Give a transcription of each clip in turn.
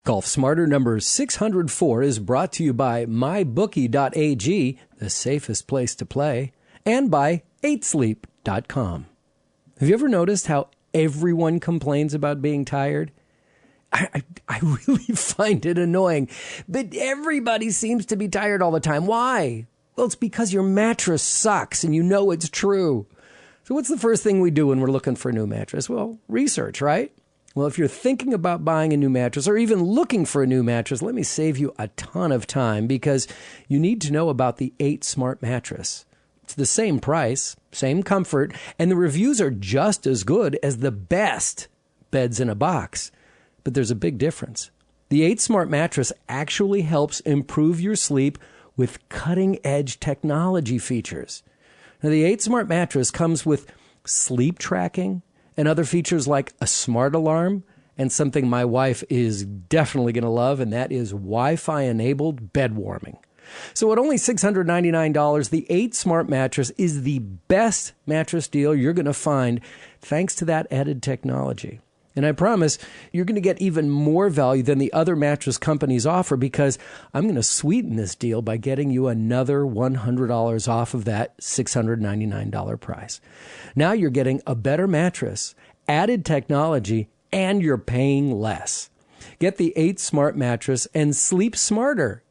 Golf Smarter number 604 is brought to you by mybookie.ag, the safest place to play, and by 8sleep.com. Have you ever noticed how everyone complains about being tired? I really find it annoying, but everybody seems to be tired all the time. Why? Well, it's because your mattress sucks and you know it's true. So what's the first thing we do when we're looking for a new mattress? Well, research, right? Well, if you're thinking about buying a new mattress or even looking for a new mattress, let me save you a ton of time because you need to know about the 8 Smart Mattress. It's the same price, same comfort, and the reviews are just as good as the best beds in a box. But there's a big difference. The 8 Smart Mattress actually helps improve your sleep with cutting-edge technology features. Now, the 8 Smart Mattress comes with sleep tracking and other features like a smart alarm and something my wife is definitely going to love, and that is Wi-Fi-enabled bed warming. So at only $699, the 8 Smart Mattress is the best mattress deal you're going to find thanks to that added technology. And I promise you're going to get even more value than the other mattress companies offer because I'm going to sweeten this deal by getting you another $100 off of that $699 price. Now you're getting a better mattress, added technology, and you're paying less. Get the 8 Smart Mattress and sleep smarter.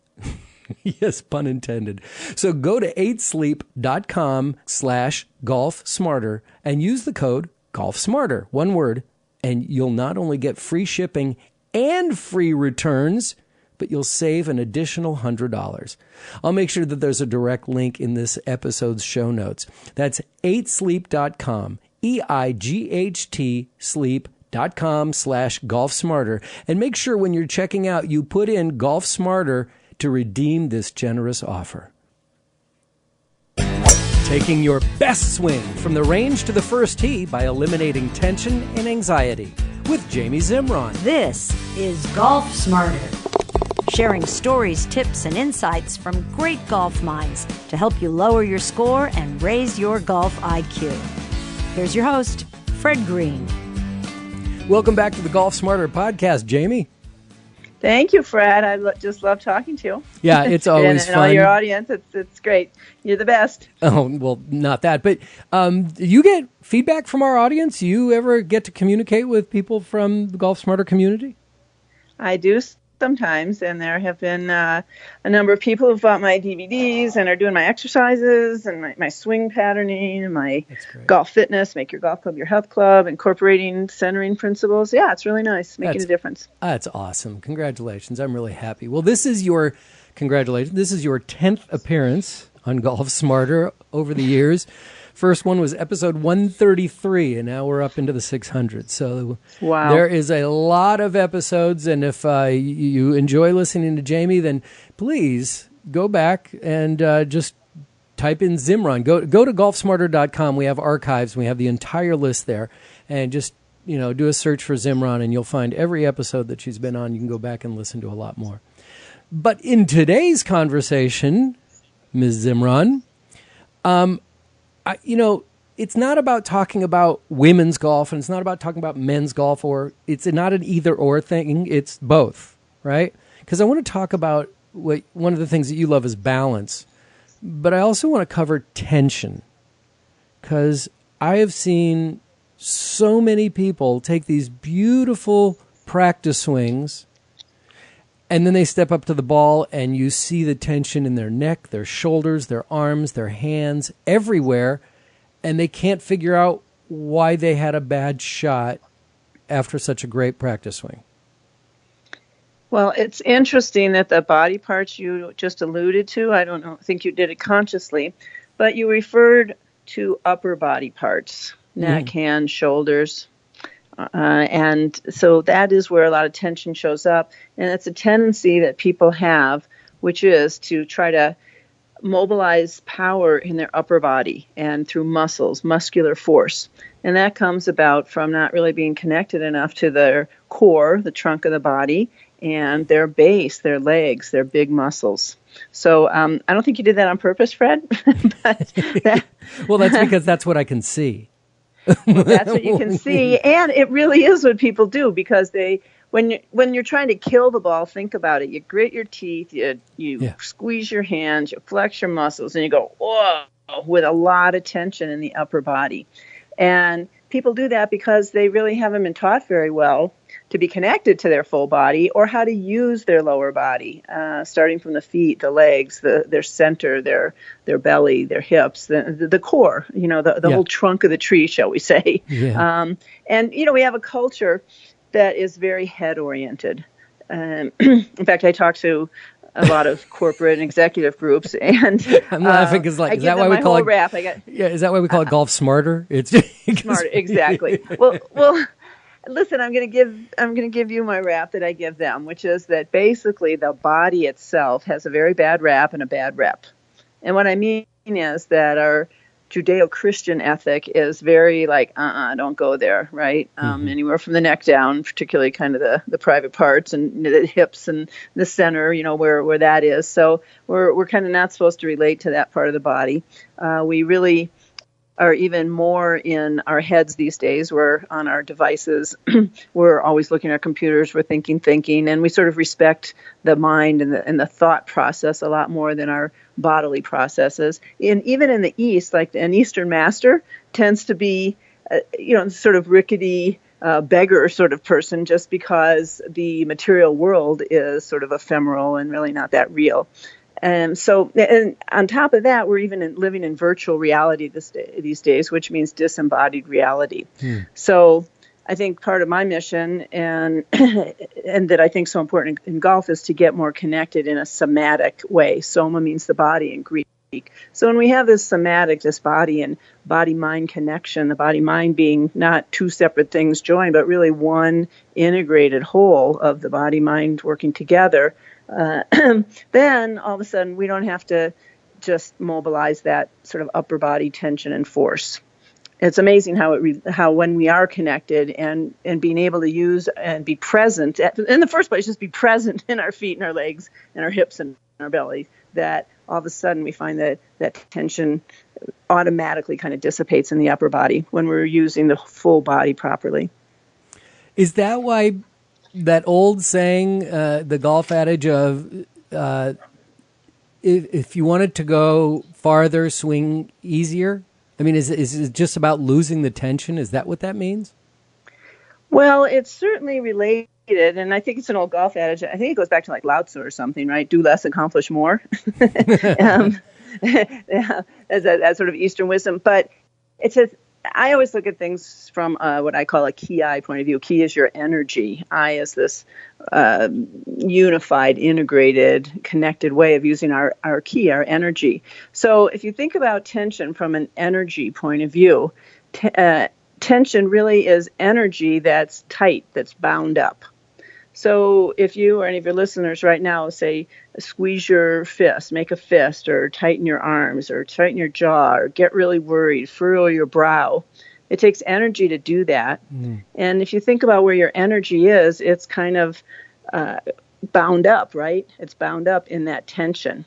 Yes, pun intended. So go to 8sleep.com/golfsmarter and use the code golfsmarter, one word, and you'll not only get free shipping and free returns, but you'll save an additional $100. I'll make sure that there's a direct link in this episode's show notes. That's 8sleep.com, EIGHT sleep.com/golfsmarter. And make sure when you're checking out, you put in Golf Smarter to redeem this generous offer. Taking your best swing from the range to the first tee by eliminating tension and anxiety with Jamie Zimron. This is Golf Smarter, sharing stories, tips, and insights from great golf minds to help you lower your score and raise your golf IQ. Here's your host, Fred Green. Welcome back to the Golf Smarter podcast, Jamie. Thank you, Fred. I just love talking to you. Yeah, it's always and fun. all your audience, it's great. You're the best. Oh, well, not that. But you get feedback from our audience? You ever get to communicate with people from the Golf Smarter community? I do sometimes, and there have been a number of people who've bought my DVDs and are doing my exercises and my swing patterning and my golf fitness, make your golf club your health club, incorporating centering principles. Yeah, it's really nice, making a difference. That's awesome. Congratulations. I'm really happy. Well, this is your 10th appearance on Golf Smarter over the years. First one was episode 133, and now we're up into the 600. So wow. There is a lot of episodes, and if you enjoy listening to Jamie, then please go back and just type in Zimron. Go to golfsmarter.com. We have archives. We have the entire list there, and just do a search for Zimron, and you'll find every episode that she's been on. You can go back and listen to a lot more. But in today's conversation, Ms. Zimron, it's not about talking about women's golf, and it's not about talking about men's golf, or it's not an either-or thing. It's both, right? Because I want to talk about one of the things that you love is balance, but I also want to cover tension, because I have seen so many people take these beautiful practice swings, and then they step up to the ball, and you see the tension in their neck, their shoulders, their arms, their hands, everywhere, and they can't figure out why they had a bad shot after such a great practice swing. Well, it's interesting that the body parts you just alluded to, I think you did it consciously, but you referred to upper body parts, neck, hands, shoulders. And so that is where a lot of tension shows up. And it's a tendency that people have, which is to try to mobilize power in their upper body and through muscles, muscular force. And that comes about from not really being connected enough to their core, the trunk of the body, and their base, their legs, their big muscles. So I don't think you did that on purpose, Fred. Well, that's because that's what I can see. Well, that's what you can see. And it really is what people do, because they when you're trying to kill the ball, think about it. You grit your teeth, you squeeze your hands, you flex your muscles, and you go, whoa, with a lot of tension in the upper body. And people do that because they really haven't been taught very well to be connected to their full body or how to use their lower body, starting from the feet, the legs, their center, their belly, their hips, the core, the whole trunk of the tree, shall we say. Yeah. And, we have a culture that is very head-oriented. In fact, I talk to a lot of corporate and executive groups, and I'm laughing because, is that why we call it? Rap. Is that why we call it Golf Smarter? It's smarter, exactly. Well, listen, I'm going to give you my rap that I give them, which is that basically the body itself has a very bad rap and a bad rep. And what I mean is that our Judeo-Christian ethic is very like, don't go there, right? Anywhere from the neck down, particularly kind of the private parts and the hips and the center, where that is. So we're kind of not supposed to relate to that part of the body. We really are even more in our heads these days. We're on our devices. We're always looking at our computers. We're thinking, and we sort of respect the mind and the thought process a lot more than our bodily processes. Even in the East, like an Eastern master tends to be, sort of rickety beggar sort of person, just because the material world is sort of ephemeral and really not that real. And so, and on top of that, we're even living in virtual reality these days, which means disembodied reality. So I think part of my mission and that I think so important in golf is to get more connected in a somatic way. Soma means the body in Greek. So when we have this somatic, this body and body-mind connection, the body-mind being not two separate things joined, but really one integrated whole of the body-mind working together, then all of a sudden we don't have to just mobilize that sort of upper body tension and force. It's amazing how when we are connected and being able to use and be present, in the first place, just be present in our feet and our legs and our hips and our belly, that all of a sudden we find that tension automatically kind of dissipates in the upper body when we're using the full body properly. Is that why that old saying, the golf adage of if you wanted to go farther, swing easier? I mean, is it just about losing the tension? Is that what that means? Well, it's certainly related, and I think it's an old golf adage. I think it goes back to like Lao Tzu or something, right? Do less, accomplish more. Yeah, that's sort of Eastern wisdom. But I always look at things from what I call a ki point of view. Ki is your energy. I is this unified, integrated, connected way of using our ki, our energy. So if you think about tension from an energy point of view, tension really is energy that's tight, that's bound up. So if you or any of your listeners right now say, squeeze your fist, make a fist, or tighten your arms, or tighten your jaw, or get really worried, furrow your brow, it takes energy to do that. And if you think about where your energy is, it's kind of bound up, right? It's bound up in that tension.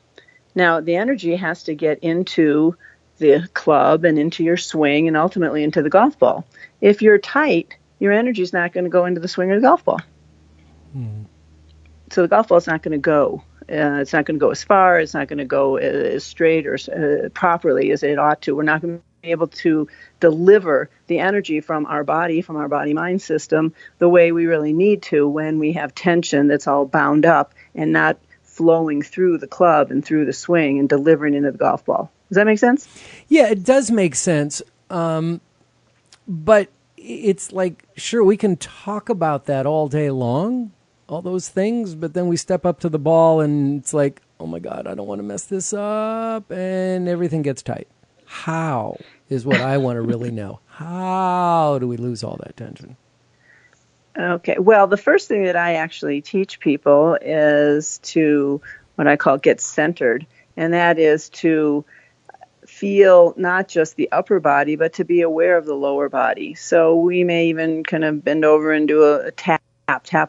Now, the energy has to get into the club and into your swing and ultimately into the golf ball. If you're tight, your energy is not going to go into the swing of the golf ball. So the golf ball is not going to go. It's not going to go as far. It's not going to go as straight or properly as it ought to. We're not going to be able to deliver the energy from our body-mind system, the way we really need to when we have tension that's all bound up and not flowing through the club and through the swing and delivering into the golf ball. Does that make sense? Yeah, it does make sense. But it's like, sure, we can talk about that all day long, all those things, but then we step up to the ball and it's like, oh my God, I don't want to mess this up, and everything gets tight. How is what I want to really know. How do we lose all that tension? Okay, well, the first thing that I actually teach people is to what I call get centered, and that is to feel not just the upper body, but to be aware of the lower body. So we may even kind of bend over and do a tap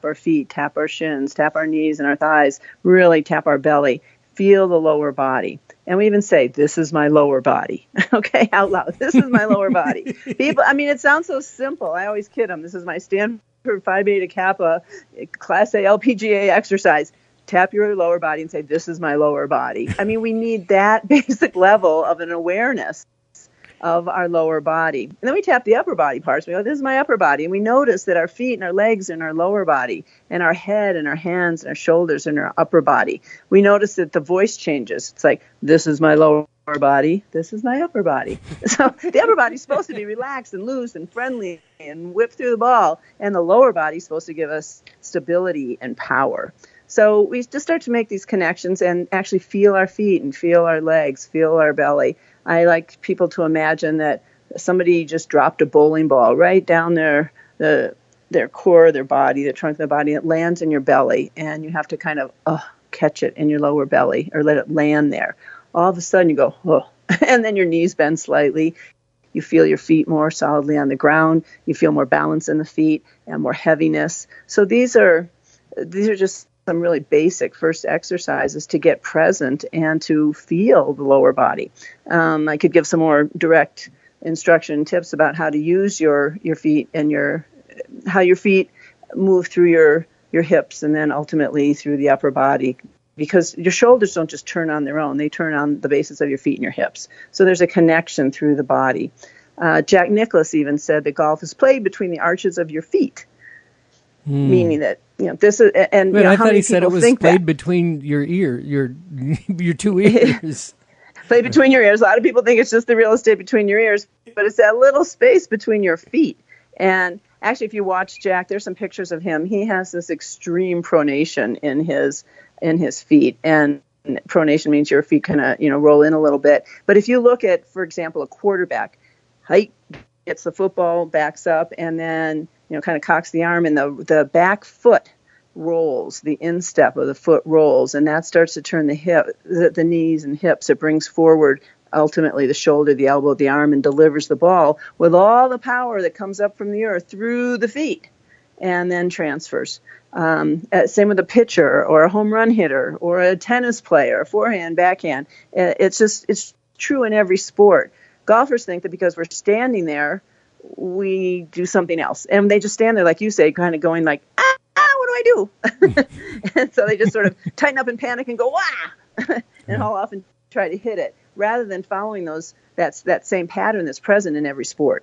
our feet, tap our shins, tap our knees and our thighs, really tap our belly, feel the lower body. And we even say, this is my lower body, out loud. This is my lower body. People, it sounds so simple. I always kid them. This is my stand Phi Beta Kappa, Class A LPGA exercise. Tap your lower body and say, this is my lower body. I mean, we need that basic level of an awareness of our lower body. And then we tap the upper body parts. We go, this is my upper body. And we notice that our feet and our legs are in our lower body, and our head and our hands and our shoulders are in our upper body. We notice that the voice changes. It's like, this is my lower body. This is my upper body. So the upper body is supposed to be relaxed and loose and friendly and whip through the ball. And the lower body is supposed to give us stability and power. So we just start to make these connections and actually feel our feet and feel our legs, feel our belly. I like people to imagine that somebody just dropped a bowling ball right down their core, their body, the trunk of their body. It lands in your belly, and you have to kind of catch it in your lower belly or let it land there. All of a sudden you go, oh, and then your knees bend slightly. You feel your feet more solidly on the ground. You feel more balance in the feet and more heaviness. So these are just some really basic first exercises to get present and to feel the lower body. I could give some more direct instruction tips about how to use your feet and how your feet move through your hips and then ultimately through the upper body, because your shoulders don't just turn on their own. They turn on the bases of your feet and your hips. So there's a connection through the body. Jack Nicklaus even said that golf is played between the arches of your feet. Meaning that, this is, and I how thought many he said it people was think played that? between your your two ears. Played between your ears. A lot of people think it's just the real estate between your ears, but it's that little space between your feet. And actually, if you watch Jack, there's some pictures of him. He has this extreme pronation in his feet, and pronation means your feet kind of roll in a little bit. But if you look at, for example, a quarterback, height gets the football, backs up, and then kind of cocks the arm, and the back foot rolls, the instep of the foot rolls, and that starts to turn the knees and hips. It brings forward ultimately the shoulder, the elbow, the arm, and delivers the ball with all the power that comes up from the earth through the feet and then transfers. Same with a pitcher or a home run hitter or a tennis player, forehand, backhand. It's true in every sport. Golfers think that because we're standing there, we do something else. And they just stand there, like you say, kind of going like, what do I do? And so they just sort of tighten up in panic and go, wah! And how often try to hit it, rather than following that same pattern that's present in every sport,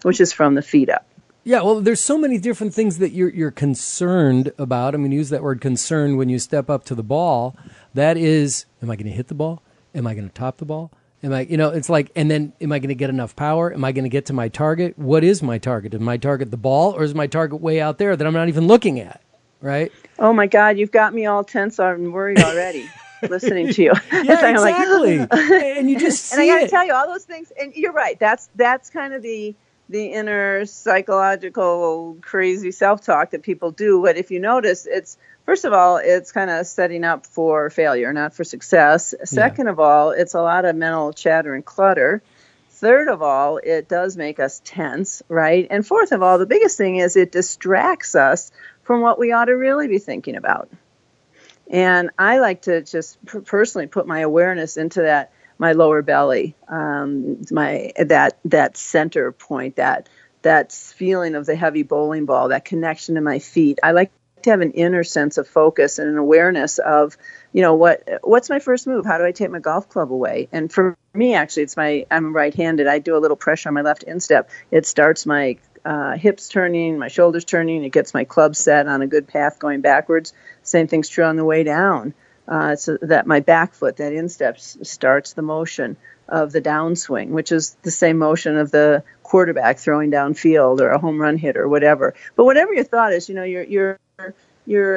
which is from the feet up. Yeah, well, there's so many different things that you're concerned about. I mean, use that word concern when you step up to the ball. That is, am I going to hit the ball? Am I going to top the ball? Am I, it's like, and then am I going to get enough power? Am I going to get to my target? What is my target? Is my target the ball, or is my target way out there that I'm not even looking at? Right? Oh my God, you've got me all tense and worried already. Listening to you. Yeah, exactly. And you just see and I got to it. tell you all those things. And you're right. That's kind of the inner psychological crazy self-talk that people do. But if you notice, first of all, it's kind of setting up for failure, not for success. Second of all, it's a lot of mental chatter and clutter. Third of all, it does make us tense, right? And fourth of all, the biggest thing is it distracts us from what we ought to really be thinking about. And I like to just personally put my awareness into my lower belly, that center point, that feeling of the heavy bowling ball, that connection to my feet. I like to have an inner sense of focus and an awareness of, what's my first move? How do I take my golf club away? And for me, actually, I'm right-handed. I do a little pressure on my left instep. It starts my hips turning, my shoulders turning. It gets my club set on a good path going backwards. Same thing's true on the way down. So that my back foot, that instep, starts the motion of the downswing, which is the same motion of the quarterback throwing downfield or a home run hit or whatever. But whatever your thought is, your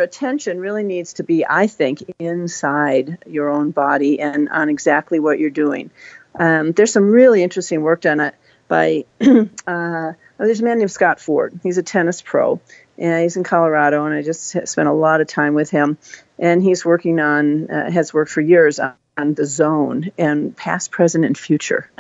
attention really needs to be, I think, inside your own body and on exactly what you're doing. There's some really interesting work done by there's a man named Scott Ford. He's a tennis pro, and he's in Colorado, and I just spent a lot of time with him. And he's working has worked for years on the zone and past, present, and future.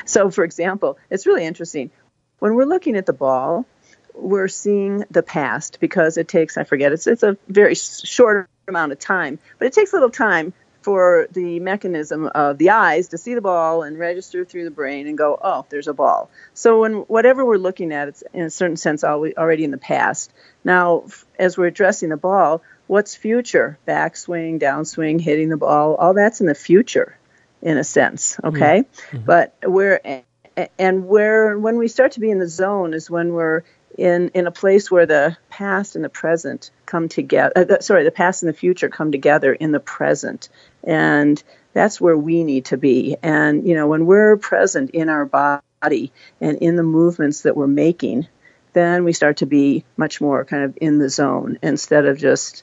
So, for example, it's really interesting. When we're looking at the ball, we're seeing the past because it takes, it's a very short amount of time, but it takes a little time for the mechanism of the eyes to see the ball and register through the brain and go, oh, there's a ball. So when whatever we're looking at, it's in a certain sense already in the past. Now, as we're addressing the ball, what's future? Backswing, downswing, hitting the ball, all that's in the future, in a sense, okay? Mm-hmm. But when we start to be in the zone is when we're in a place where the past and the present come together. The past and the future come together in the present, and that's where we need to be. And when we're present in our body and in the movements that we're making, then we start to be much more kind of in the zone instead of just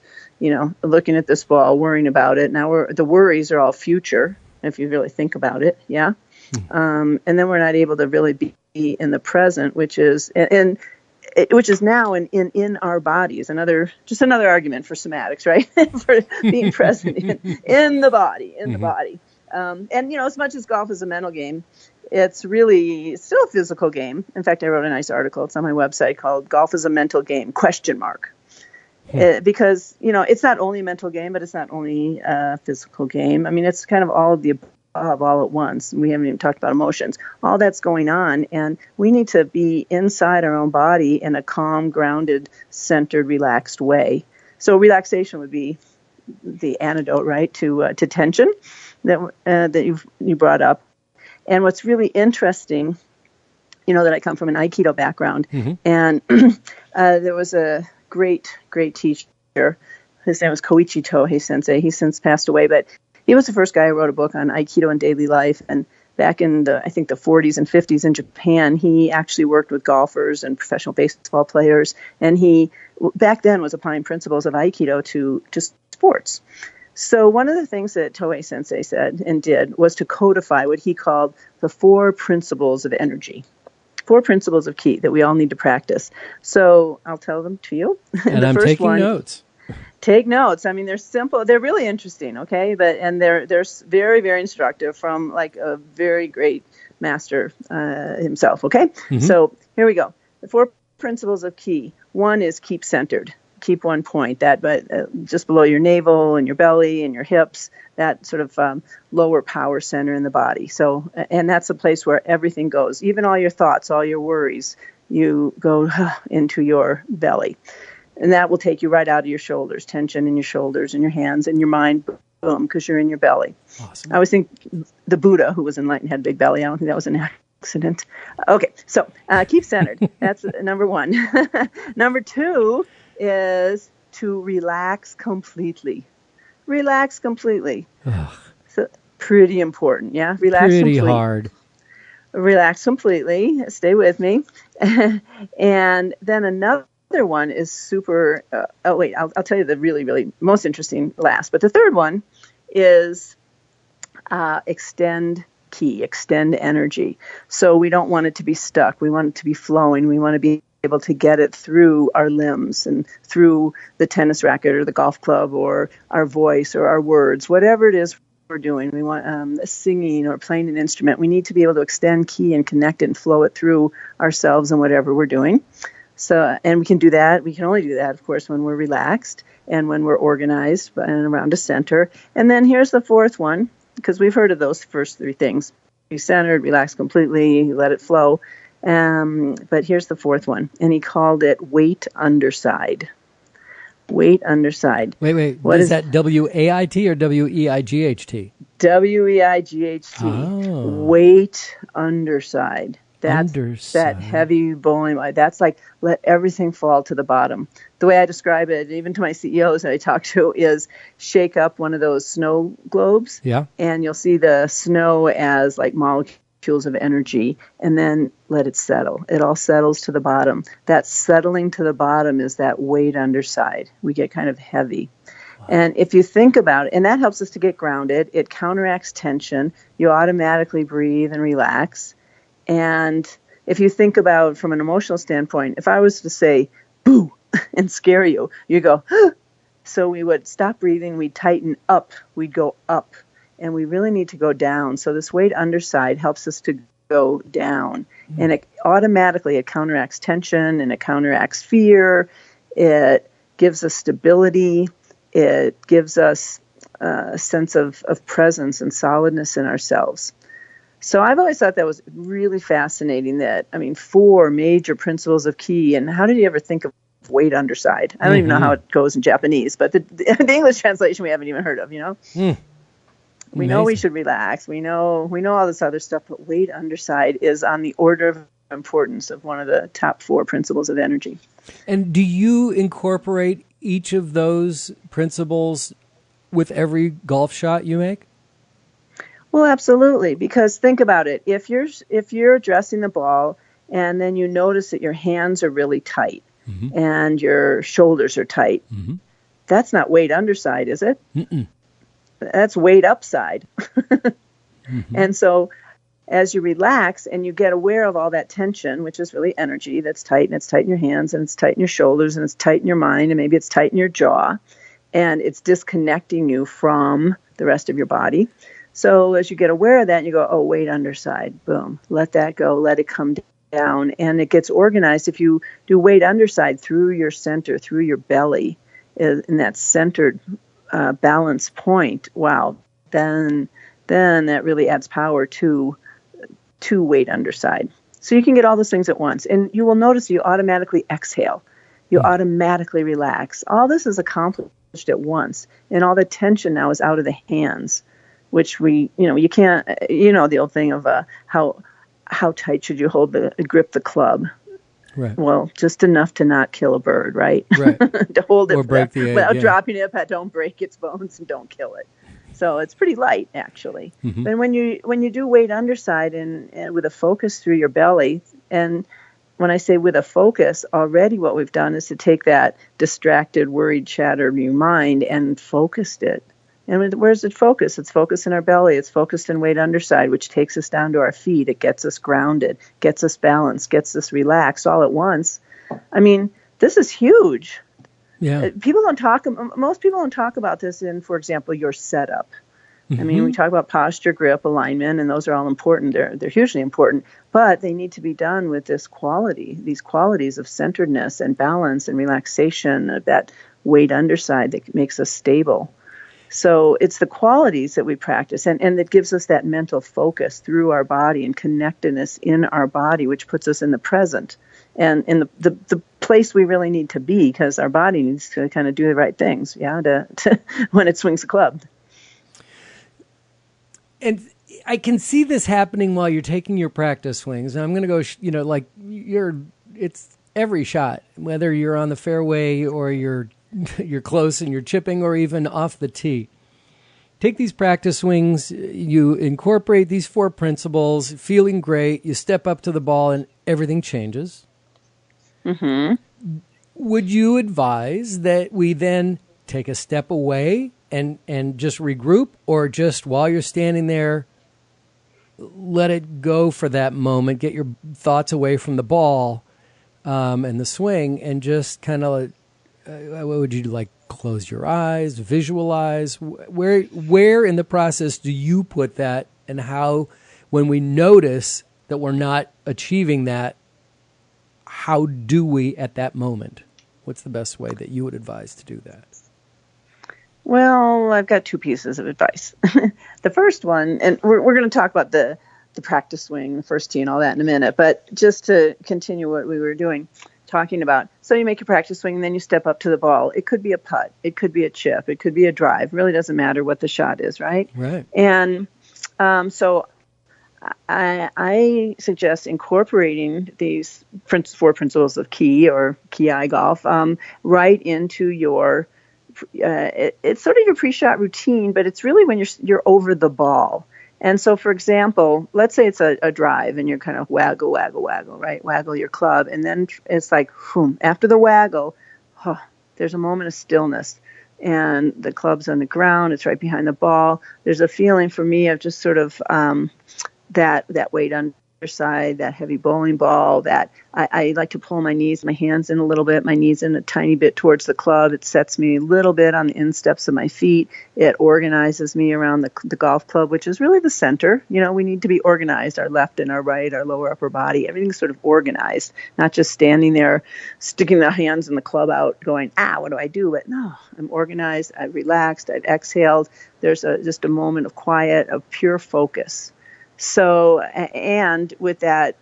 looking at this ball, worrying about it. Now the worries are all future if you really think about it, yeah. And then we're not able to really be in the present, which is now in our bodies. Another argument for somatics, right? For being present in the body, the body. And as much as golf is a mental game, it's still a physical game. In fact, I wrote a nice article. It's on my website called "Golf is a Mental Game?" ? Because it's not only a mental game, but it's not only a physical game. I mean, it's kind of all of the above all at once. We haven't even talked about emotions. All that's going on, and we need to be inside our own body in a calm, grounded, centered, relaxed way. So relaxation would be the antidote, right, to tension that you brought up. And what's really interesting, that I come from an Aikido background, mm-hmm. and there was a great teacher. His name was Koichi Tohei Sensei. He's since passed away, but he was the first guy who wrote a book on Aikido and daily life. And back in the 40s and 50s in Japan, he actually worked with golfers and professional baseball players. And he, back then, was applying principles of Aikido to sports. So one of the things that Tohei Sensei said and did was to codify what he called the 4 principles of energy. 4 principles of ki that we all need to practice. So I'll tell them to you. And I'm taking notes. Take notes. I mean, they're simple. They're really interesting, okay? They're very, very instructive from like a very great master himself, okay? Mm-hmm. So here we go. The 4 principles of ki. 1 is keep centered. Keep one point, just below your navel and your belly and your hips, that sort of lower power center in the body. So, and that's a place where everything goes, even all your thoughts, all your worries, you go into your belly. And that will take you right out of your shoulders, tension in your shoulders and your hands and your mind, boom, because you're in your belly. Awesome. I always think the Buddha, who was enlightened, had a big belly. I don't think that was an accident. Okay, so keep centered. That's number 1. Number 2 is to relax completely. Relax completely. Ugh. So pretty important, yeah? Relax pretty completely. Hard. Relax completely. Stay with me. And then another one is super, I'll tell you the really, really most interesting last. But the third one is extend ki, extend energy. So we don't want it to be stuck. We want it to be flowing. We want to be able to get it through our limbs and through the tennis racket or the golf club or our voice or our words, whatever it is we're doing. We want singing or playing an instrument. We need to be able to extend ki and connect it and flow it through ourselves and whatever we're doing. So, and we can do that. We can only do that, of course, when we're relaxed and when we're organized and around a center. And then here's the 4th one, because we've heard of those first 3 things. Be centered, relax completely, let it flow. But here's the 4th one, and he called it weight underside. Weight underside. Wait. What is that? WAIT or WEIGHT? WEIGHT. Oh. Weight underside. That's underside. That heavy bowling. That's like let everything fall to the bottom. The way I describe it, even to my CEOs that I talk to, is shake up one of those snow globes. Yeah. And you'll see the snow as like molecules of energy, and then let it settle. It all settles to the bottom. That settling to the bottom is that weight underside. We get kind of heavy. Wow. And if you think about it, and that helps us to get grounded, it counteracts tension. You automatically breathe and relax. And if you think about from an emotional standpoint, if I was to say, boo, and scare you, you go, huh. So we would stop breathing, we'd tighten up, we'd go up. And we really need to go down. So this weight underside helps us to go down. Mm-hmm. And it counteracts tension and it counteracts fear. It gives us stability. It gives us a sense of presence and solidness in ourselves. So I've always thought that was really fascinating. 4 major principles of ki. And how did you ever think of weight underside? I don't even know how it goes in Japanese, but the English translation we haven't even heard of, We know we should relax. We know all this other stuff, but weight underside is on the order of importance of one of the top 4 principles of energy. And do you incorporate each of those principles with every golf shot you make? Well, absolutely, because think about it. If you're addressing the ball and then you notice that your hands are really tight and your shoulders are tight, that's not weight underside, is it? Mm-mm. That's weight upside. And so as you relax and you get aware of all that tension, which is really energy that's tight, and it's tight in your hands, and it's tight in your shoulders, and it's tight in your mind, and maybe it's tight in your jaw, and it's disconnecting you from the rest of your body. So as you get aware of that, and you go, oh, weight underside, boom, let that go, let it come down, and it gets organized. If you do weight underside through your center, through your belly, in that centered balance point, wow, then that really adds power to weight underside. So you can get all those things at once. And you will notice you automatically exhale. You automatically relax. All this is accomplished at once. And all the tension now is out of the hands, which you can't, the old thing of how tight should you grip the club? Right. Well, just enough to not kill a bird, right? Right. To hold it or break the egg, without dropping it, but don't break its bones and don't kill it. So it's pretty light, actually. But when you do weight underside and with a focus through your belly, and when I say with a focus, already what we've done is to take that distracted, worried chatter of your mind and focused it. And where's it focused? It's focused in our belly. It's focused in weight underside, which takes us down to our feet. It gets us grounded, gets us balanced, gets us relaxed all at once. I mean, this is huge. Yeah. Most people don't talk about this in, for example, your setup. I mean, we talk about posture, grip, alignment, and those are all important. They're hugely important, but they need to be done with these qualities of centeredness and balance and relaxation, that weight underside that makes us stable. So it's the qualities that we practice, and that gives us that mental focus through our body and connectedness in our body, which puts us in the present and in the place we really need to be, because our body needs to kind of do the right things, to when it swings the club. And I can see this happening while you're taking your practice swings. And I'm going to go, it's every shot, whether you're on the fairway or you're close and you're chipping or even off the tee. Take these practice swings, you incorporate these 4 principles, feeling great, you step up to the ball and everything changes. Would you advise that we then take a step away and just regroup, or just while you're standing there, let it go for that moment, get your thoughts away from the ball and the swing, and just kind of, what would you do, like close your eyes, visualize? Where in the process do you put that, and how, when we notice that we're not achieving that, how do we at that moment? What's the best way that you would advise to do that? Well, I've got 2 pieces of advice. The first one, and we're going to talk about the practice swing, the first tee and all that in a minute, but just to continue what we were talking about. So you make your practice swing and then you step up to the ball. It could be a putt. It could be a chip. It could be a drive. It really doesn't matter what the shot is, right? Right. And so I suggest incorporating these 4 principles of ki or ki golf right into your it's sort of your pre-shot routine, but it's really when you're over the ball. And so, for example, let's say it's a drive and you're kind of waggle, right? Waggle your club. And then it's like, after the waggle, there's a moment of stillness. And the club's on the ground. It's right behind the ball. There's a feeling for me of just sort of that weight underside, that heavy bowling ball, that I like to pull my hands in a little bit, my knees in a tiny bit towards the club. It sets me a little bit on the insteps of my feet. It organizes me around the golf club, which is really the center. We need to be organized, our left and our right, our lower upper body, everything's sort of organized, not just standing there, sticking the hands in the club out going, what do I do? But no, I'm organized, I've relaxed, I've exhaled. There's just a moment of quiet, of pure focus. So, and with that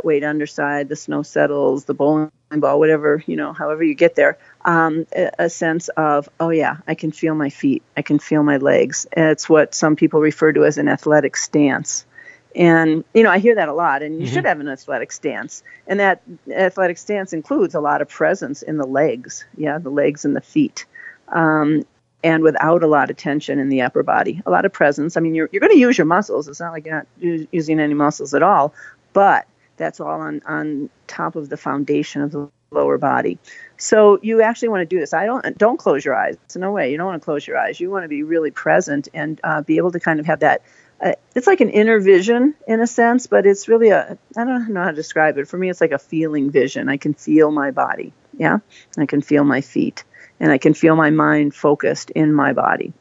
weight underside, the snow settles, the bowling ball, whatever, however you get there, a sense of, I can feel my feet, I can feel my legs. It's what some people refer to as an athletic stance. And, I hear that a lot, and you should have an athletic stance. And that athletic stance includes a lot of presence in the legs, the legs and the feet. And without a lot of tension in the upper body, a lot of presence. I mean, you're going to use your muscles. It's not like you're not using any muscles at all, but that's all on top of the foundation of the lower body. So you actually want to do this. Don't close your eyes. It's no way. You don't want to close your eyes. You want to be really present and be able to kind of have that. It's like an inner vision in a sense, but it's really I don't know how to describe it. For me, it's like a feeling vision. I can feel my body. Yeah. I can feel my feet. And I can feel my mind focused in my body.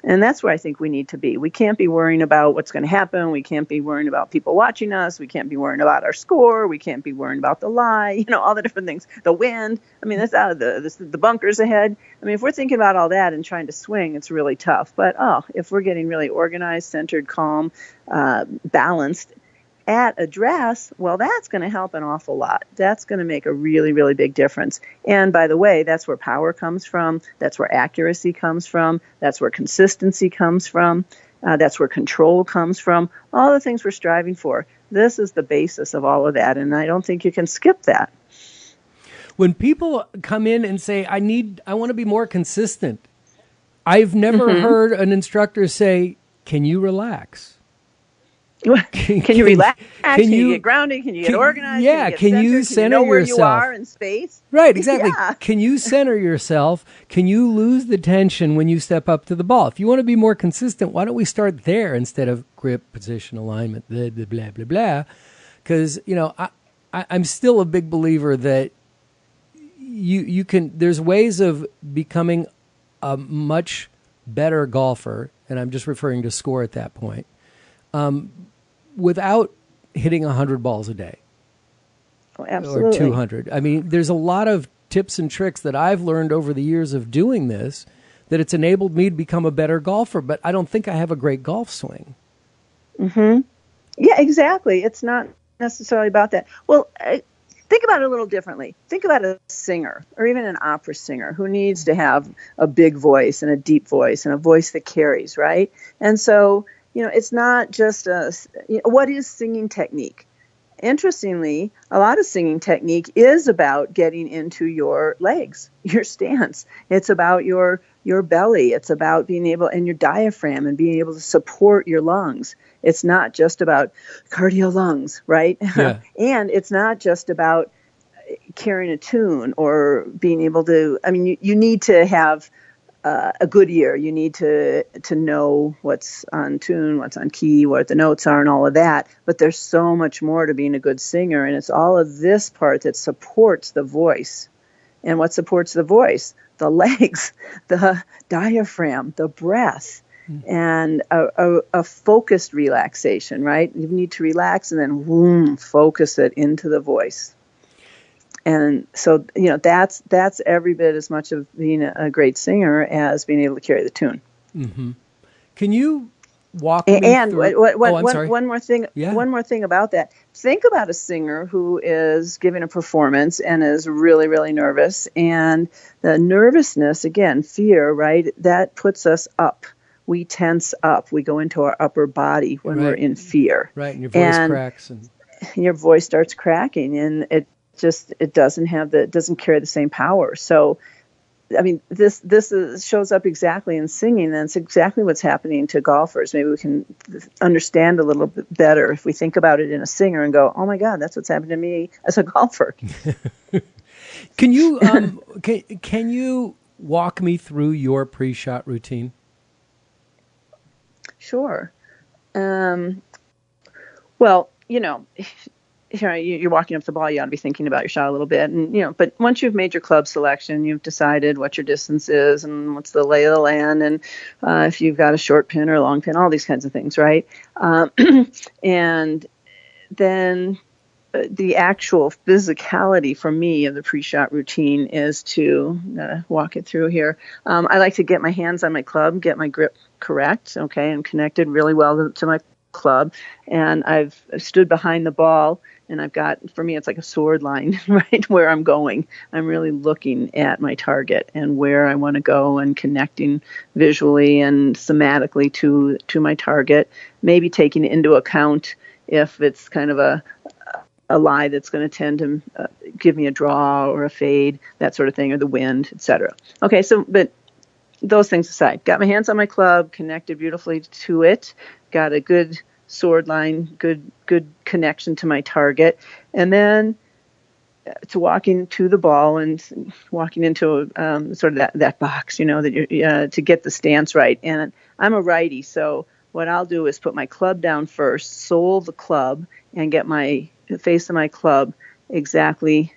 And that's where I think we need to be. We can't be worrying about what's going to happen. We can't be worrying about people watching us. We can't be worrying about our score. We can't be worrying about the lie, all the different things. The wind. I mean, that's out of the bunkers ahead. I mean, if we're thinking about all that and trying to swing, it's really tough. But, if we're getting really organized, centered, calm, balanced, at address, well, that's going to help an awful lot. That's going to make a really, really big difference. And by the way, that's where power comes from. That's where accuracy comes from. That's where consistency comes from. That's where control comes from. All the things we're striving for. This is the basis of all of that. And I don't think you can skip that. When people come in and say, I want to be more consistent, I've never heard an instructor say, can you relax? Can you relax? Can you get grounded? Can you get organized? Yeah. Can you center yourself? Where you are in space? Right. Exactly. Yeah. Can you center yourself? Can you lose the tension when you step up to the ball? If you want to be more consistent, why don't we start there instead of grip, position, alignment, blah, blah, blah, blah, blah. Because, I'm still a big believer that you can, there's ways of becoming a much better golfer, and I'm just referring to score at that point, without hitting 100 balls a day. Oh, absolutely. Or 200. I mean, there's a lot of tips and tricks that I've learned over the years of doing this that it's enabled me to become a better golfer, but I don't think I have a great golf swing. Mm-hmm. Yeah, exactly. It's not necessarily about that. Well, think about it a little differently. Think about a singer or even an opera singer who needs to have a big voice and a deep voice and a voice that carries, right? And so, it's not just what is singing technique? Interestingly, a lot of singing technique is about getting into your legs, your stance. It's about your belly. It's about being able, and your diaphragm, and being able to support your lungs. It's not just about cardio lungs, right? Yeah. And it's not just about carrying a tune or being able to, you need to have a good ear. You need to know what's on tune, what's on key, what the notes are, and all of that. But there's so much more to being a good singer, and it's all of this part that supports the voice. And what supports the voice? The legs, the diaphragm, the breath, and a focused relaxation, right? You need to relax and then focus it into the voice. And so, that's every bit as much of being a great singer as being able to carry the tune. Mm-hmm. Can you walk me through? One more thing. Yeah. One more thing about that. Think about a singer who is giving a performance and is really, really nervous. And the nervousness, again, fear, right? That puts us up. We tense up. We go into our upper body when we're in fear. Right, and your voice cracks. And your voice starts cracking, and it doesn't carry the same power. So, this shows up exactly in singing, and it's exactly what's happening to golfers. Maybe we can understand a little bit better if we think about it in a singer and go, oh my God, that's what's happened to me as a golfer. Can you can you walk me through your pre-shot routine? Sure. Well, you know, you're walking up the ball, you ought to be thinking about your shot a little bit. And, but once you've made your club selection, you've decided what your distance is and what's the lay of the land, and if you've got a short pin or a long pin, all these kinds of things, right? And then the actual physicality for me of the pre-shot routine is to walk it through here. I like to get my hands on my club, get my grip correct, okay, and connected really well to my club. And I've stood behind the ball, and I've got, for me, it's like a sword line, right, where I'm going. I'm really looking at my target and where I want to go and connecting visually and somatically to my target, maybe taking into account if it's kind of a lie that's going to tend to give me a draw or a fade, that sort of thing, or the wind, etc. Okay, so, but those things aside, got my hands on my club, connected beautifully to it, got a good sword line, good connection to my target, and then to walking to the ball and walking into sort of that box, that you're to get the stance right. And I'm a righty, so what I'll do is put my club down first, sole the club, and get my face of my club exactly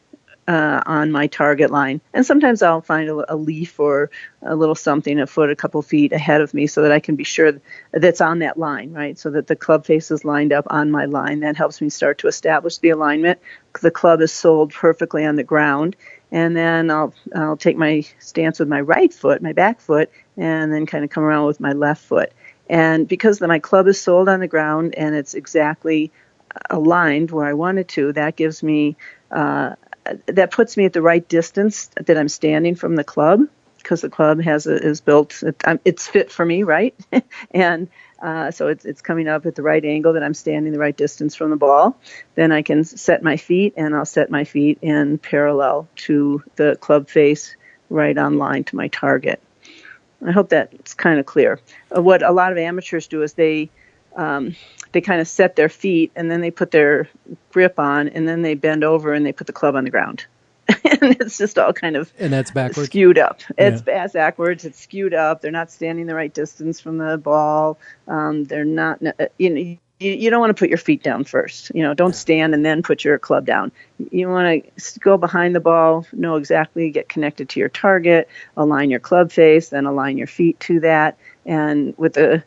on my target line. And sometimes I'll find a leaf or a little something a foot, a couple feet ahead of me so that I can be sure that's on that line, right? So that the club face is lined up on my line. That helps me start to establish the alignment. The club is soled perfectly on the ground. And then I'll take my stance with my right foot, my back foot, and then kind of come around with my left foot. And because my club is soled on the ground and it's exactly aligned where I want it to, that gives me that puts me at the right distance that I'm standing from the club, because the club is built, it's fit for me, right? And so it's coming up at the right angle that I'm standing the right distance from the ball. Then I can set my feet, and I'll set my feet in parallel to the club face, right on line to my target. I hope that's kind of clear. What a lot of amateurs do is they kind of set their feet, and then they put their grip on, and then they bend over and they put the club on the ground. And it's just all kind of and that's backwards, skewed up. It's backwards. It's skewed up. They're not standing the right distance from the ball. They're not. You don't want to put your feet down first. Don't stand and then put your club down. You want to go behind the ball, know exactly, get connected to your target, align your club face, then align your feet to that, and with the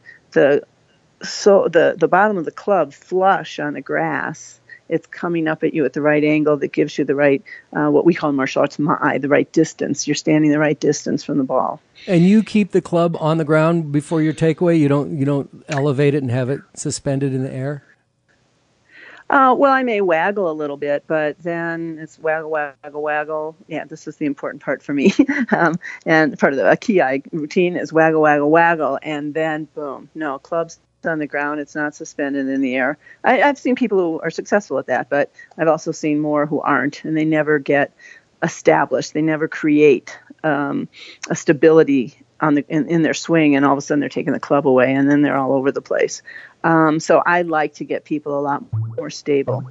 bottom of the club flush on the grass, it's coming up at you at the right angle that gives you the right, what we call in martial arts, the right distance. You're standing the right distance from the ball. And you keep the club on the ground before your takeaway? You don't elevate it and have it suspended in the air? Well, I may waggle a little bit, but then it's waggle, waggle, waggle. Yeah, this is the important part for me. And part of the key eye routine is waggle, waggle, waggle, and then boom. No, club's on the ground. It's not suspended in the air. I've seen people who are successful at that, but I've also seen more who aren't, and they never get established. They never create a stability in their swing, and all of a sudden they're taking the club away, and then they're all over the place. So I like to get people a lot more stable.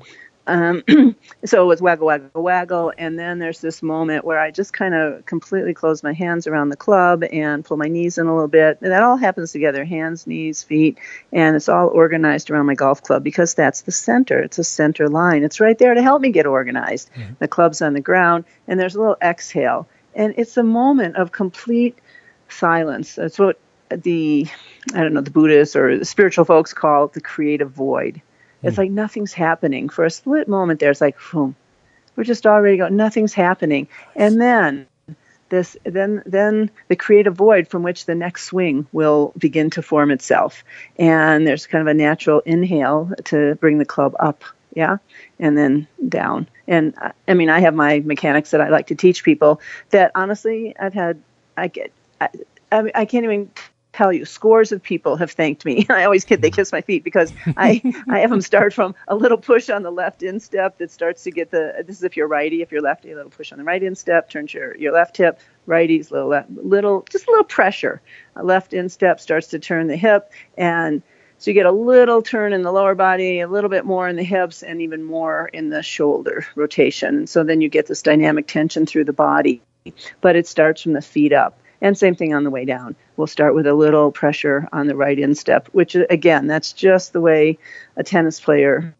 So it's waggle, waggle, waggle, and then there's this moment where I just kind of completely close my hands around the club and pull my knees in a little bit. And that all happens together, hands, knees, feet, and it's all organized around my golf club because that's the center. It's a center line. It's right there to help me get organized. Mm-hmm. The club's on the ground, and there's a little exhale. And it's a moment of complete silence. That's what the Buddhists or the spiritual folks call the creative void. It's like nothing's happening. For a split moment there, it's like, boom, we're just already going, nothing's happening. And then then the creative void from which the next swing will begin to form itself. And there's kind of a natural inhale to bring the club up, yeah, and then down. And I mean, I have my mechanics that I like to teach people that honestly I can't even tell you, scores of people have thanked me. I always kid, they kiss my feet because I have them start from a little push on the left instep that starts to get this is if you're righty. If you're lefty, a little push on the right instep, turns your left hip, righties, just a little pressure. A left instep starts to turn the hip, and so you get a little turn in the lower body, a little bit more in the hips, and even more in the shoulder rotation. And so then you get this dynamic tension through the body, but it starts from the feet up. And same thing on the way down. We'll start with a little pressure on the right instep, which, again, that's just the way a tennis player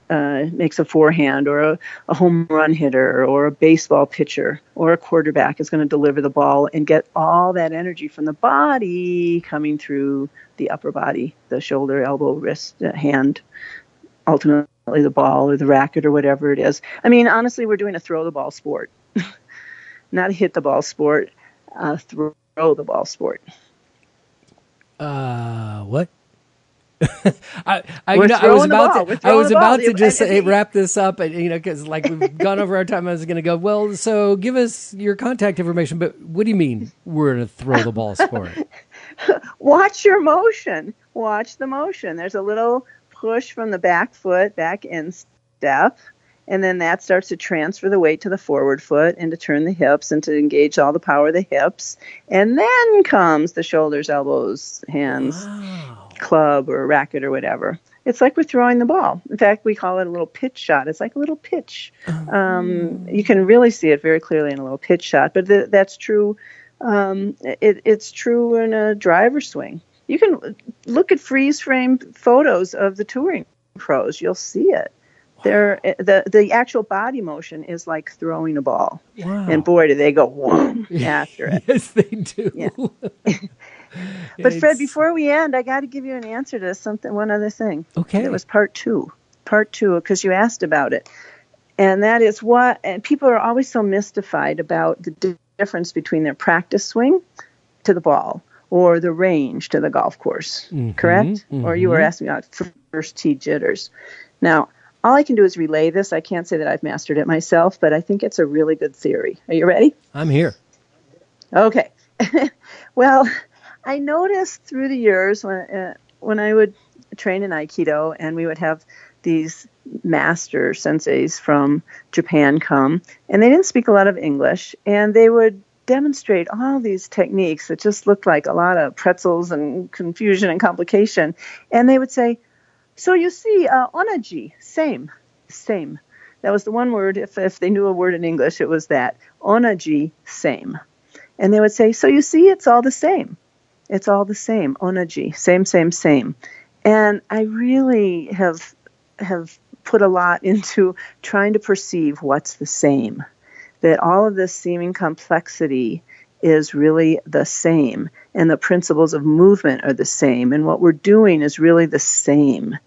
makes a forehand, or a home run hitter, or a baseball pitcher, or a quarterback is going to deliver the ball and get all that energy from the body coming through the upper body, the shoulder, elbow, wrist, hand, ultimately the ball or the racket or whatever it is. I mean, honestly, we're doing a throw the ball sport, not a hit the ball sport, throw the ball sport. What? I was about to just wrap this up, and because like we've gone over our time, I was going to go, well, so give us your contact information. But what do you mean we're going to throw the ball sport? Watch your motion. Watch the motion. There's a little push from the back foot, back instep, and then that starts to transfer the weight to the forward foot and to turn the hips and to engage all the power of the hips. And then comes the shoulders, elbows, hands. Wow. Club or racket or whatever. It's like we're throwing the ball. In fact, we call it a little pitch shot. It's like a little pitch. You can really see it very clearly in a little pitch shot, but that's true. It's true in a driver swing. You can look at freeze frame photos of the touring pros. You'll see it. Wow. The actual body motion is like throwing a ball. Wow. And boy, do they go whoom after it. Yes, they do. Yeah. But Fred, before we end, I got to give you an answer to one other thing. Okay. It was part two, because you asked about it. And that is and people are always so mystified about the difference between their practice swing to the ball or the range to the golf course, correct? Mm-hmm. Or you were asking about first tee jitters. Now, all I can do is relay this. I can't say that I've mastered it myself, but I think it's a really good theory. Are you ready? I'm here. Okay. Well, I noticed through the years when I would train in Aikido and we would have these master senseis from Japan come, and they didn't speak a lot of English, and they would demonstrate all these techniques that just looked like a lot of pretzels and confusion and complication. And they would say, so you see, onaji, same. That was the one word. If they knew a word in English, it was that. Onaji, same. And they would say, so you see, it's all the same. It's all the same. Onaji, same. And I really have put a lot into trying to perceive what's the same. That all of this seeming complexity is really the same. And the principles of movement are the same. And what we're doing is really the same,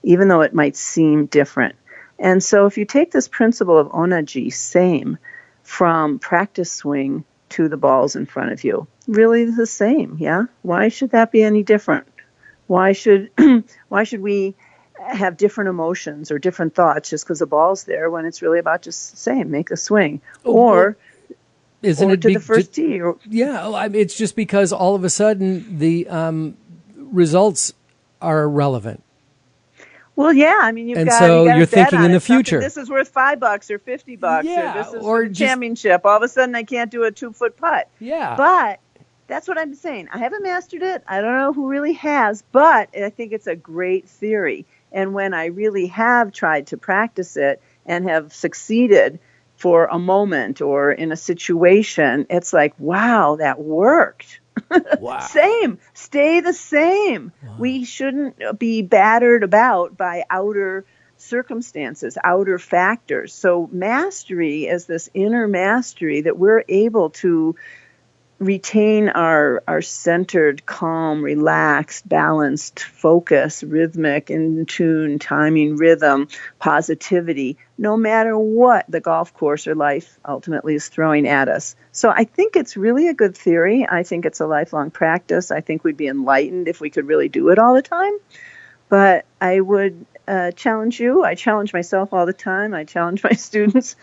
even though it might seem different. And so if you take this principle of onaji, same, from practice swing to the balls in front of you, really the same, yeah? Why should that be any different? Why should we have different emotions or different thoughts just because the ball's there when it's really about just the same, make a swing? Or isn't it to the first tee? Yeah, it's just because all of a sudden the results are irrelevant. Well, yeah, I mean, you're thinking in the future. This is worth $5 or $50, yeah, or this is for the championship. All of a sudden, I can't do a 2-foot putt. Yeah, but that's what I'm saying. I haven't mastered it. I don't know who really has, but I think it's a great theory. And when I really have tried to practice it and have succeeded for a moment or in a situation, it's like, wow, that worked. Wow. Same. Stay the same. Wow. We shouldn't be battered about by outer circumstances, outer factors. So mastery is this inner mastery that we're able to retain our centered, calm, relaxed, balanced focus, rhythmic, in tune, timing, rhythm, positivity, no matter what the golf course or life ultimately is throwing at us. So I think it's really a good theory. I think it's a lifelong practice. I think we'd be enlightened if we could really do it all the time. But I would challenge you. I challenge myself all the time. I challenge my students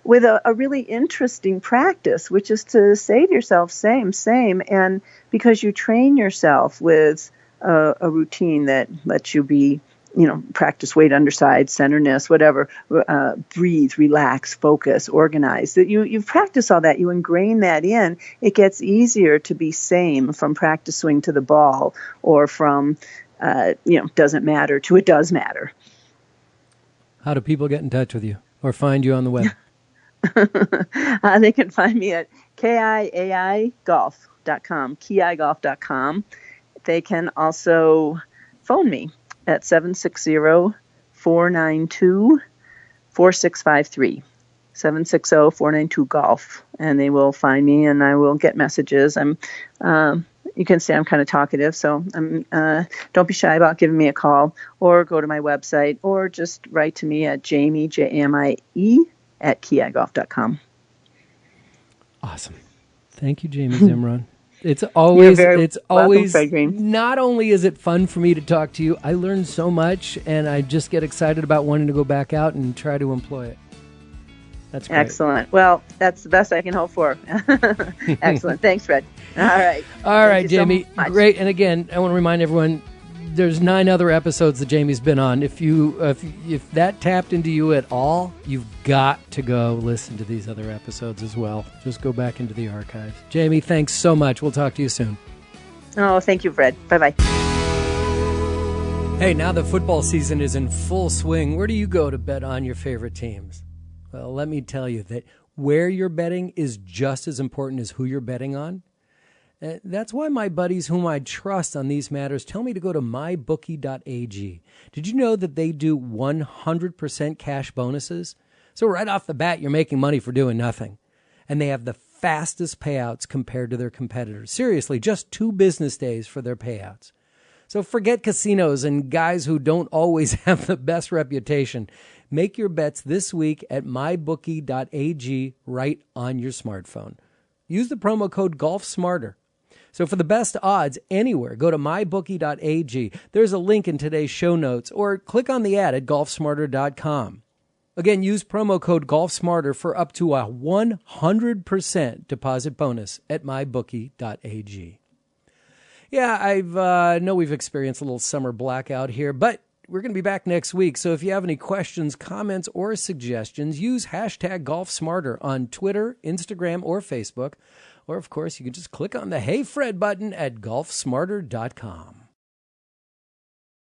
with a really interesting practice, which is to say to yourself, same. And because you train yourself with a routine that lets you be, practice weight underside, centerness, whatever, breathe, relax, focus, organize, that you've practiced all that, you ingrain that in, it gets easier to be same from practice swing to the ball or from doesn't matter to it does matter. How do people get in touch with you or find you on the web? They can find me at kiaigolf.com, kiaigolf.com. They can also phone me at 760-484-5885. 760-492-4653. 760-492-GOLF. And they will find me, and I will get messages. You can say I'm kind of talkative, so don't be shy about giving me a call, or go to my website, or just write to me at Jamie, Jamie, at KeyEyeGolf.com. Awesome. Thank you, Jamie Zimron. It's always welcome, not only is it fun for me to talk to you, I learn so much, and I just get excited about wanting to go back out and try to employ it. That's great. Excellent. Well, that's the best I can hope for. Excellent. Thanks, Fred. All right. All right, Jamie. So great. And again, I want to remind everyone, there's 9 other episodes that Jamie's been on. If that tapped into you at all, you've got to go listen to these other episodes as well. Just go back into the archives. Jamie, thanks so much. We'll talk to you soon. Oh, thank you, Fred. Bye-bye. Hey, now the football season is in full swing. Where do you go to bet on your favorite teams? Well, let me tell you that where you're betting is just as important as who you're betting on. That's why my buddies whom I trust on these matters tell me to go to mybookie.ag. Did you know that they do 100% cash bonuses? So right off the bat, you're making money for doing nothing. And they have the fastest payouts compared to their competitors. Seriously, just 2 business days for their payouts. So forget casinos and guys who don't always have the best reputation. Make your bets this week at mybookie.ag right on your smartphone. Use the promo code golfsmarter. So for the best odds anywhere, go to mybookie.ag. There's a link in today's show notes, or click on the ad at golfsmarter.com. Again, use promo code golfsmarter for up to a 100% deposit bonus at mybookie.ag. Yeah, I know we've experienced a little summer blackout here, but we're going to be back next week. So if you have any questions, comments, or suggestions, use hashtag GolfSmarter on Twitter, Instagram, or Facebook. Or, of course, you can just click on the Hey Fred button at golfsmarter.com.